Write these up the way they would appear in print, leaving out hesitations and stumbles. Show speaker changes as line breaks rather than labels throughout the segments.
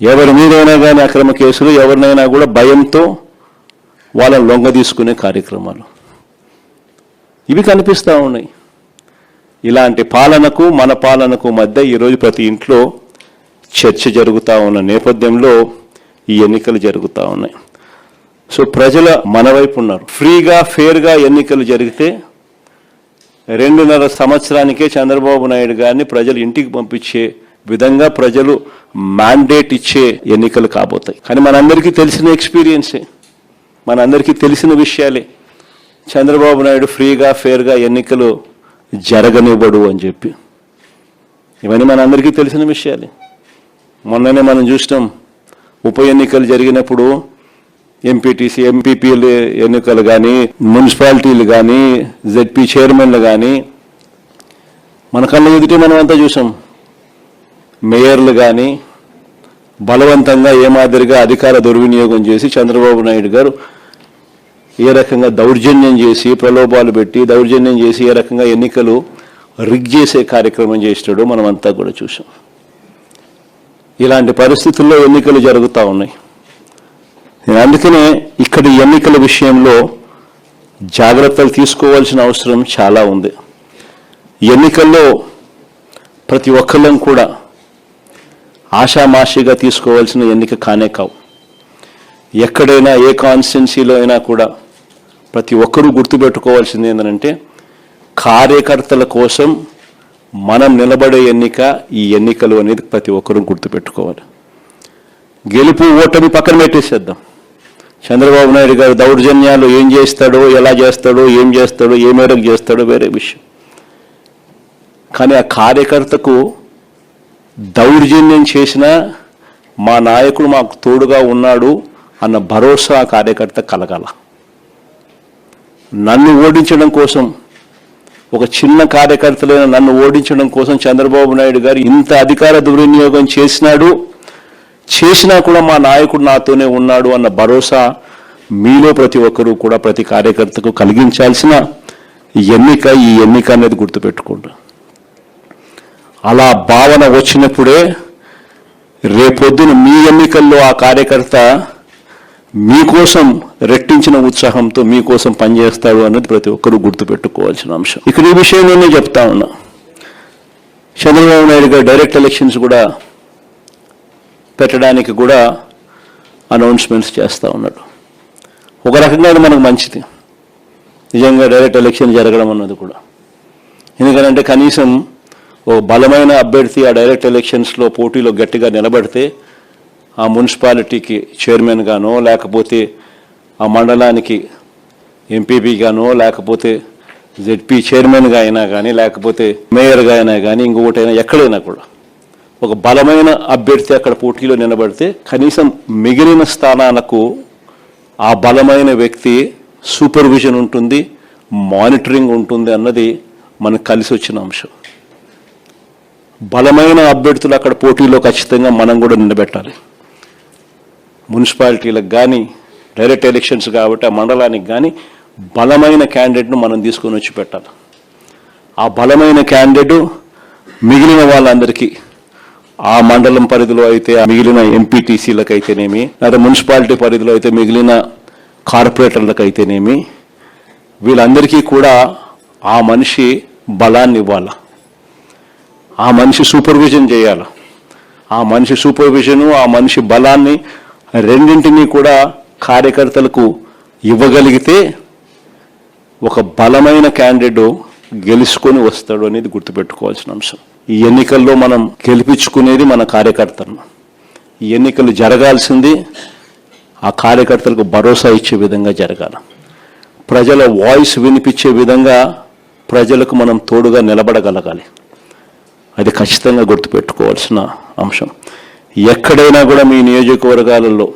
ఎవరి మీదైనా కానీ అక్రమ కేసులు, ఎవరినైనా కూడా భయంతో వాళ్ళని లొంగ తీసుకునే కార్యక్రమాలు ఇవి కనిపిస్తూ ఉన్నాయి. ఇలాంటి పాలనకు మన పాలనకు మధ్య ఈరోజు ప్రతి ఇంట్లో చర్చ జరుగుతూ ఉన్న నేపథ్యంలో ఈ ఎన్నికలు జరుగుతూ ఉన్నాయి. సో ప్రజల మన వైపు ఉన్నారు. ఫ్రీగా ఫేర్గా ఎన్నికలు జరిగితే 2.5 సంవత్సరానికే చంద్రబాబు నాయుడు గారిని ప్రజలు ఇంటికి పంపించే విధంగా ప్రజలు మ్యాండేట్ ఇచ్చే ఎన్నికలు కాబోతాయి. కానీ మనందరికీ తెలిసిన ఎక్స్పీరియన్సే, మనందరికీ తెలిసిన విషయాలే. చంద్రబాబు నాయుడు ఫ్రీగా ఫేర్గా ఎన్నికలు జరగనివ్వడు అని చెప్పి ఇవన్నీ మనందరికీ తెలిసిన విషయాలే. మొన్ననే మనం చూసినాం, ఉప ఎన్నికలు జరిగినప్పుడు ఎంపీటీసీ, ఎంపీపీలు ఎన్నికలు కానీ, మున్సిపాలిటీలు కానీ, జెడ్పీ చైర్మన్లు కానీ మన కళ్ళ ఎదుటే మనం అంతా చూసాం. మేయర్లు కానీ బలవంతంగా ఏ మాదిరిగా అధికార దుర్వినియోగం చేసి చంద్రబాబు నాయుడు గారు ఏ రకంగా దౌర్జన్యం చేసి, ప్రలోభాలు పెట్టి దౌర్జన్యం చేసి ఏ రకంగా ఎన్నికలు రిగ్ చేసే కార్యక్రమం చేసినాడో మనం అంతా కూడా చూసాం. ఇలాంటి పరిస్థితుల్లో ఎన్నికలు జరుగుతూ ఉన్నాయి. అందుకనే ఇక్కడ ఎన్నికల విషయంలో జాగ్రత్తలు తీసుకోవాల్సిన అవసరం చాలా ఉంది. ఎన్నికల్లో ప్రతి ఒక్కళ్ళం కూడా ఆషామాషిగా తీసుకోవాల్సిన ఎన్నిక కానే కావు. ఎక్కడైనా ఏ కాన్స్టిట్యున్సీలో అయినా కూడా ప్రతి ఒక్కరూ గుర్తుపెట్టుకోవాల్సింది ఏంటంటే, కార్యకర్తల కోసం మనం నిలబడే ఎన్నిక ఈ ఎన్నికలు అనేది ప్రతి ఒక్కరూ గుర్తుపెట్టుకోవాలి. గెలుపు ఓటమి పక్కన పెట్టేసేద్దాం. చంద్రబాబు నాయుడు గారు దౌర్జన్యాలు ఏం చేస్తాడో, ఎలా చేస్తాడో, ఏం చేస్తాడో, ఏ మేరకు చేస్తాడో వేరే విషయం. కానీ ఆ కార్యకర్తకు దౌర్జన్యం చేసినా మా నాయకుడు మాకు తోడుగా ఉన్నాడు అన్న భరోసా ఆ కార్యకర్త కలగాల. నన్ను ఓడించడం కోసం, ఒక చిన్న కార్యకర్తలైన నన్ను ఓడించడం కోసం చంద్రబాబు నాయుడు గారు ఇంత అధికార దుర్వినియోగం చేసినా కూడా మా నాయకుడు నాతోనే ఉన్నాడు అన్న భరోసా మీలో ప్రతి ఒక్కరూ కూడా ప్రతి కార్యకర్తకు కలిగించాల్సిన ఎన్నిక ఈ ఎన్నిక అనేది గుర్తుపెట్టుకోండి. అలా భావన వచ్చినప్పుడే రేపొద్దున మీ ఎన్నికల్లో ఆ కార్యకర్త మీకోసం రెట్టించిన ఉత్సాహంతో మీకోసం పనిచేస్తాడు అన్నది ప్రతి ఒక్కరూ గుర్తుపెట్టుకోవాల్సిన అంశం. ఇక్కడ ఈ విషయం నేను చెప్తా ఉన్నా. చంద్రబాబు నాయుడు గారు డైరెక్ట్ ఎలక్షన్స్ కూడా పెట్టడానికి కూడా అనౌన్స్మెంట్స్ చేస్తూ ఉన్నాడు. ఒక రకంగా అది మనకు మంచిది, నిజంగా డైరెక్ట్ ఎలక్షన్ జరగడం అన్నది కూడా. ఎందుకంటే కనీసం ఓ బలమైన అభ్యర్థి ఆ డైరెక్ట్ ఎలక్షన్స్లో పోటీలో గట్టిగా నిలబడితే ఆ మున్సిపాలిటీకి చైర్మన్ గానో, లేకపోతే ఆ మండలానికి ఎంపీపీగానో, లేకపోతే జెడ్పీ చైర్మన్గా అయినా కానీ, లేకపోతే మేయర్గా అయినా కానీ, ఇంకొకటైనా ఎక్కడైనా కూడా ఒక బలమైన అభ్యర్థి అక్కడ పోటీలో నిలబడితే కనీసం మిగిలిన స్థానాలకు ఆ బలమైన వ్యక్తి సూపర్విజన్ ఉంటుంది, మానిటరింగ్ ఉంటుంది అన్నది మనకు కలిసి వచ్చిన అంశం. బలమైన అభ్యర్థులు అక్కడ పోటీలో ఖచ్చితంగా మనం కూడా నిలబెట్టాలి. మున్సిపాలిటీలకు కానీ డైరెక్ట్ ఎలక్షన్స్ కాబట్టి ఆ మండలానికి కానీ బలమైన క్యాండిడేట్ను మనం తీసుకొని వచ్చి పెట్టాలి. ఆ బలమైన క్యాండిడేట్ మిగిలిన వాళ్ళందరికీ, ఆ మండలం పరిధిలో అయితే మిగిలిన ఎంపీటీసీలకు అయితేనేమి, లేదా మున్సిపాలిటీ పరిధిలో అయితే మిగిలిన కార్పొరేటర్లకు అయితేనేమి, వీళ్ళందరికీ కూడా ఆ మనిషి బలాన్ని ఇవ్వాలి. ఆ మనిషి సూపర్విజన్ చేయాలి. ఆ మనిషి సూపర్విజను, ఆ మనిషి బలాన్ని రెండింటినీ కూడా కార్యకర్తలకు ఇవ్వగలిగితే ఒక బలమైన క్యాండిడేట్ గెలుచుకొని వస్తాడు అనేది గుర్తుపెట్టుకోవాల్సిన అంశం. ఈ ఎన్నికల్లో మనం గెలిపించుకునేది మన కార్యకర్తలను. ఈ ఎన్నికలు జరగాల్సింది ఆ కార్యకర్తలకు భరోసా ఇచ్చే విధంగా జరగాలి. ప్రజల వాయిస్ వినిపించే విధంగా ప్రజలకు మనం తోడుగా నిలబడగలగాలి. అది ఖచ్చితంగా గుర్తుపెట్టుకోవాల్సిన అంశం. ఎక్కడైనా కూడా మీ నియోజకవర్గాలలో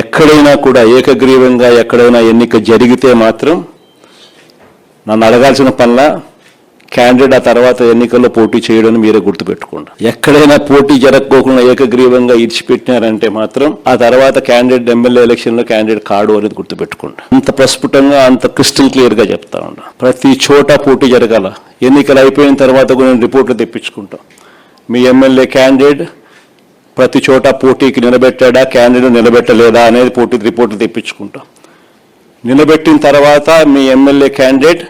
ఎక్కడైనా కూడా ఏకగ్రీవంగా ఎక్కడైనా ఎన్నిక జరిగితే మాత్రం నన్ను అడగాల్సిన పనుల క్యాండిడేట్ ఆ తర్వాత ఎన్నికల్లో పోటీ చేయడం మీరే గుర్తుపెట్టుకోండి. ఎక్కడైనా పోటీ జరగకోకుండా ఏకగ్రీవంగా ఇడిచిపెట్టినారంటే మాత్రం ఆ తర్వాత క్యాండిడేట్ ఎమ్మెల్యే ఎలక్షన్లో క్యాండిడేట్ కాడు అనేది గుర్తుపెట్టుకోండి. అంత ప్రస్ఫుటంగా, అంత క్రిస్టల్ క్లియర్గా చెప్తా ఉన్నా. ప్రతి చోట పోటీ జరగాల. ఎన్నికలు అయిపోయిన తర్వాత కూడా నేను రిపోర్ట్లు తెప్పించుకుంటాం. మీ ఎమ్మెల్యే క్యాండిడేట్ ప్రతి చోట పోటీకి నిలబెట్టాడా, క్యాండిడేట్ నిలబెట్టలేదా అనేది పోటీ రిపోర్ట్లు తెప్పించుకుంటాం. నిలబెట్టిన తర్వాత మీ ఎమ్మెల్యే క్యాండిడేట్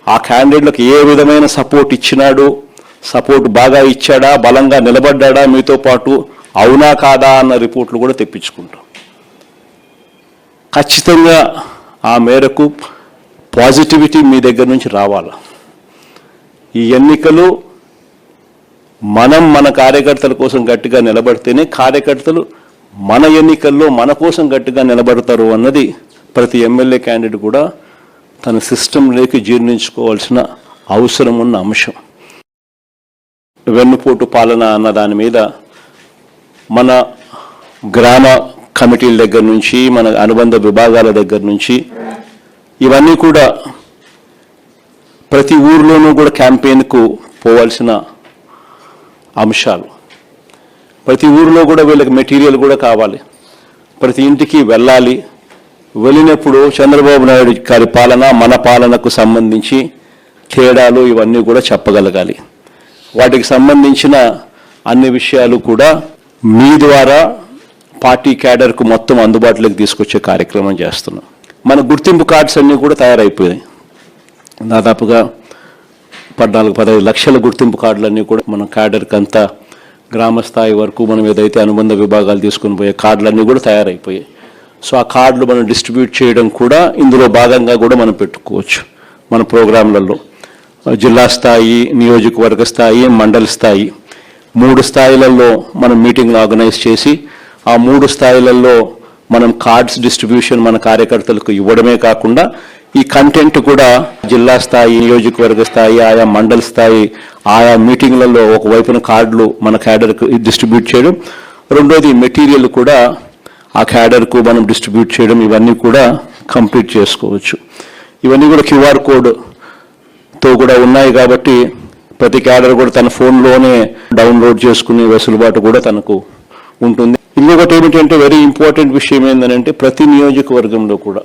ఆ క్యాండిడేట్లకు ఏ విధమైన సపోర్ట్ ఇచ్చినాడు, సపోర్ట్ బాగా ఇచ్చాడా, బలంగా నిలబడ్డా మీతో పాటు, అవునా కాదా అన్న రిపోర్ట్లు కూడా తెప్పించుకుంటాం. ఖచ్చితంగా ఆ మేరకు పాజిటివిటీ మీ దగ్గర నుంచి రావాలి. ఈ ఎన్నికలు మన కార్యకర్తల కోసం గట్టిగా నిలబడితేనే కార్యకర్తలు మన ఎన్నికల్లో మన కోసం గట్టిగా నిలబడతారు అన్నది ప్రతి ఎమ్మెల్యే క్యాండిడేట్ కూడా తన సిస్టంలోకి జీర్ణించుకోవాల్సిన అవసరం ఉన్న అంశం. వెన్నుపోటు పాలన అన్న దాని మీద మన గ్రామ కమిటీల దగ్గర నుంచి, మన అనుబంధ విభాగాల దగ్గర నుంచి ఇవన్నీ కూడా ప్రతి ఊర్లోనూ కూడా క్యాంపెయిన్కు పోవాల్సిన అంశాలు. ప్రతి ఊరిలో కూడా వీళ్ళకి మెటీరియల్ కూడా కావాలి, ప్రతి ఇంటికి వెళ్ళాలి. వెళ్ళినప్పుడు చంద్రబాబు నాయుడు గారి పాలన మన పాలనకు సంబంధించి తేడాలు ఇవన్నీ కూడా చెప్పగలగాలి. వాటికి సంబంధించిన అన్ని విషయాలు కూడా మీ ద్వారా పార్టీ క్యాడర్కు మొత్తం అందుబాటులోకి తీసుకొచ్చే కార్యక్రమం చేస్తున్నాం. మన గుర్తింపు కార్డ్స్ అన్నీ కూడా తయారైపోయాయి. దాదాపుగా 14-15 లక్షల గుర్తింపు కార్డులన్నీ కూడా మన క్యాడర్కి అంతా గ్రామ స్థాయి వరకు మనం ఏదైతే అనుబంధ విభాగాలు తీసుకుని పోయే కార్డులన్నీ కూడా తయారైపోయాయి. సో ఆ కార్డులు మనం డిస్ట్రిబ్యూట్ చేయడం కూడా ఇందులో భాగంగా కూడా మనం పెట్టుకోవచ్చు. మన ప్రోగ్రాంలలో జిల్లా స్థాయి, నియోజకవర్గ స్థాయి, మండల స్థాయి 3 స్థాయిలలో మనం మీటింగ్లు ఆర్గనైజ్ చేసి ఆ 3 స్థాయిలలో మనం కార్డ్స్ డిస్ట్రిబ్యూషన్ మన కార్యకర్తలకు ఇవ్వడమే కాకుండా ఈ కంటెంట్ కూడా జిల్లా స్థాయి, నియోజకవర్గ స్థాయి, ఆయా మండల స్థాయి, ఆయా మీటింగ్లలో ఒకవైపున కార్డులు మన క్యాడర్కు డిస్ట్రిబ్యూట్ చేయడం, రెండోది మెటీరియల్ కూడా ఆ క్యాడర్కు మనం డిస్ట్రిబ్యూట్ చేయడం, ఇవన్నీ కూడా కంప్లీట్ చేసుకోవచ్చు. ఇవన్నీ కూడా QR కోడ్తో కూడా ఉన్నాయి కాబట్టి ప్రతి క్యాడర్ కూడా తన ఫోన్లోనే డౌన్లోడ్ చేసుకునే వెసులుబాటు కూడా తనకు ఉంటుంది. ఇంకొకటి ఏమిటంటే వెరీ ఇంపార్టెంట్ విషయం ఏంటంటే ప్రతి నియోజకవర్గంలో కూడా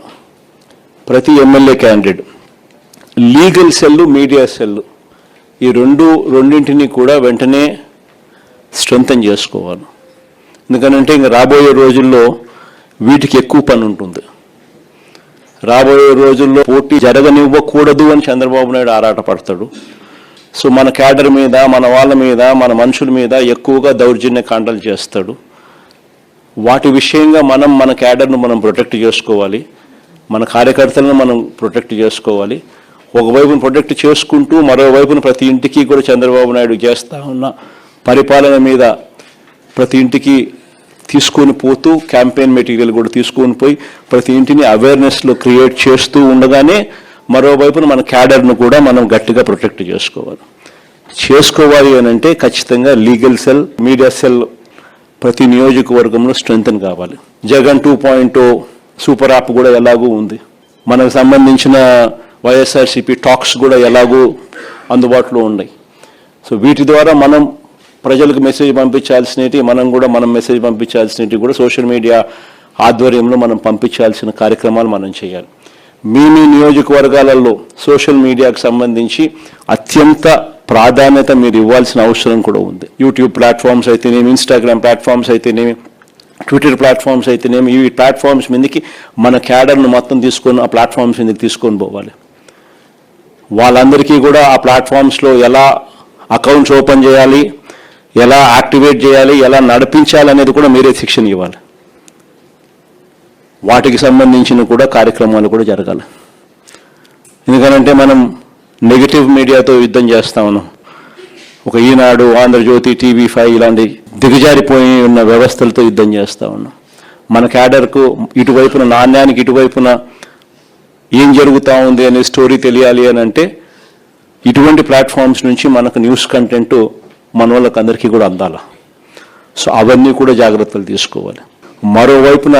ప్రతి MLA candidate legal cell, media cell ఈ రెండింటినీ కూడా వెంటనే స్ట్రెంథన్ చేసుకోవాలి. ఎందుకంటే ఇంకా రాబోయే రోజుల్లో వీటికి ఎక్కువ పని ఉంటుంది. రాబోయే రోజుల్లో పోటీ జరగనివ్వకూడదు అని చంద్రబాబు నాయుడు ఆరాటపడతాడు. సో మన క్యాడర్ మీద, మన వాళ్ళ మీద, మన మనుషుల మీద ఎక్కువగా దౌర్జన్య కాండలు చేస్తాడు. వాటి విషయంగా మన క్యాడర్ను మనం ప్రొటెక్ట్ చేసుకోవాలి, మన కార్యకర్తలను మనం ప్రొటెక్ట్ చేసుకోవాలి. ఒకవైపును ప్రొటెక్ట్ చేసుకుంటూ మరోవైపున ప్రతి ఇంటికి కూడా చంద్రబాబు నాయుడు చేస్తూ ఉన్న పరిపాలన మీద ప్రతి ఇంటికి తీసుకొని పోతూ క్యాంపెయిన్ మెటీరియల్ కూడా తీసుకొని పోయి ప్రతి ఇంటిని అవేర్నెస్లో క్రియేట్ చేస్తూ ఉండగానే మరోవైపున మన క్యాడర్ను కూడా మనం గట్టిగా ప్రొటెక్ట్ చేసుకోవాలి అని అంటే ఖచ్చితంగా లీగల్ సెల్, మీడియా సెల్ ప్రతి నియోజకవర్గంలో స్ట్రెంథన్ కావాలి. జగన్ 2.0 సూపర్ యాప్ కూడా ఎలాగూ ఉంది. మనకు సంబంధించిన వైఎస్ఆర్సీపీ టాక్స్ కూడా ఎలాగూ అందుబాటులో ఉన్నాయి. సో వీటి ద్వారా మనం ప్రజలకు మెసేజ్ పంపించాల్సినవి, మనం మెసేజ్ పంపించాల్సినవి కూడా సోషల్ మీడియా ఆధ్వర్యంలో మనం పంపించాల్సిన కార్యక్రమాలు మనం చేయాలి. మీ నియోజకవర్గాలలో సోషల్ మీడియాకు సంబంధించి అత్యంత ప్రాధాన్యత మీరు ఇవ్వాల్సిన అవసరం కూడా ఉంది. యూట్యూబ్ ప్లాట్ఫామ్స్ అయితేనేమి, ఇన్స్టాగ్రామ్ ప్లాట్ఫామ్స్ అయితేనేమి, ట్విట్టర్ ప్లాట్ఫామ్స్ అయితేనేమి, ఈ ప్లాట్ఫామ్స్ మీదకి మన క్యాడర్ను మొత్తం తీసుకొని ఆ ప్లాట్ఫామ్స్ మీదకి తీసుకొని పోవాలి. వాళ్ళందరికీ కూడా ఆ ప్లాట్ఫామ్స్లో ఎలా అకౌంట్స్ ఓపెన్ చేయాలి, ఎలా యాక్టివేట్ చేయాలి, ఎలా నడిపించాలి అనేది కూడా మీరే శిక్షణ ఇవ్వాలి. వాటికి సంబంధించిన కూడా కార్యక్రమాలు కూడా జరగాలి. ఎందుకంటే మనం నెగిటివ్ మీడియాతో యుద్ధం చేస్తా ఉన్నాం. ఒక ఈనాడు, ఆంధ్రజ్యోతి, TV5 ఇలాంటి దిగజారిపోయి ఉన్న వ్యవస్థలతో యుద్ధం చేస్తూ ఉన్నాం. మన క్యాడర్కు ఇటువైపున నాణ్యానికి ఇటువైపున ఏం జరుగుతూ ఉంది అనే స్టోరీ తెలియాలి అని అంటే ఇటువంటి ప్లాట్ఫామ్స్ నుంచి మనకు న్యూస్ కంటెంట్ మన వాళ్ళకి అందరికీ కూడా అందాలి. సో అవన్నీ కూడా జాగ్రత్తలు తీసుకోవాలి. మరోవైపున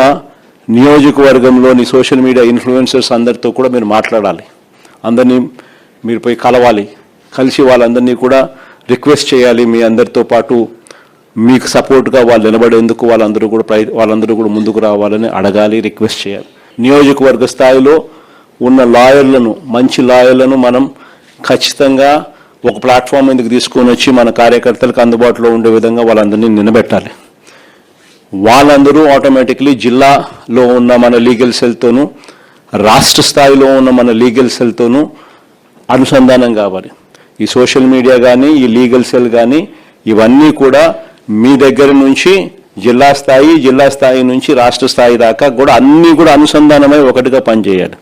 నియోజకవర్గంలోని సోషల్ మీడియా ఇన్ఫ్లుయెన్సర్స్ అందరితో కూడా మీరు మాట్లాడాలి. అందరినీ మీరు పోయి కలవాలి. కలిసి వాళ్ళందరినీ కూడా రిక్వెస్ట్ చేయాలి. మీ అందరితో పాటు మీకు సపోర్ట్గా వాళ్ళు నిలబడేందుకు వాళ్ళందరూ కూడా ముందుకు రావాలని అడగాలి, రిక్వెస్ట్ చేయాలి. నియోజకవర్గ స్థాయిలో ఉన్న లాయర్లను, మంచి లాయర్లను మనం ఖచ్చితంగా ఒక ప్లాట్ఫామ్ మీదకి తీసుకొని వచ్చి మన కార్యకర్తలకు అందుబాటులో ఉండే విధంగా వాళ్ళందరినీ నిలబెట్టాలి. వాళ్ళందరూ ఆటోమేటిక్లీ జిల్లాలో ఉన్న మన లీగల్ సెల్తోనూ రాష్ట్ర స్థాయిలో ఉన్న మన లీగల్ సెల్తోనూ అనుసంధానం కావాలి. ఈ సోషల్ మీడియా కానీ ఈ లీగల్ సెల్ కానీ ఇవన్నీ కూడా మీ దగ్గర నుంచి జిల్లా స్థాయి నుంచి రాష్ట్ర స్థాయి దాకా కూడా అన్నీ కూడా అనుసంధానమై ఒకటిగా పనిచేయాలి.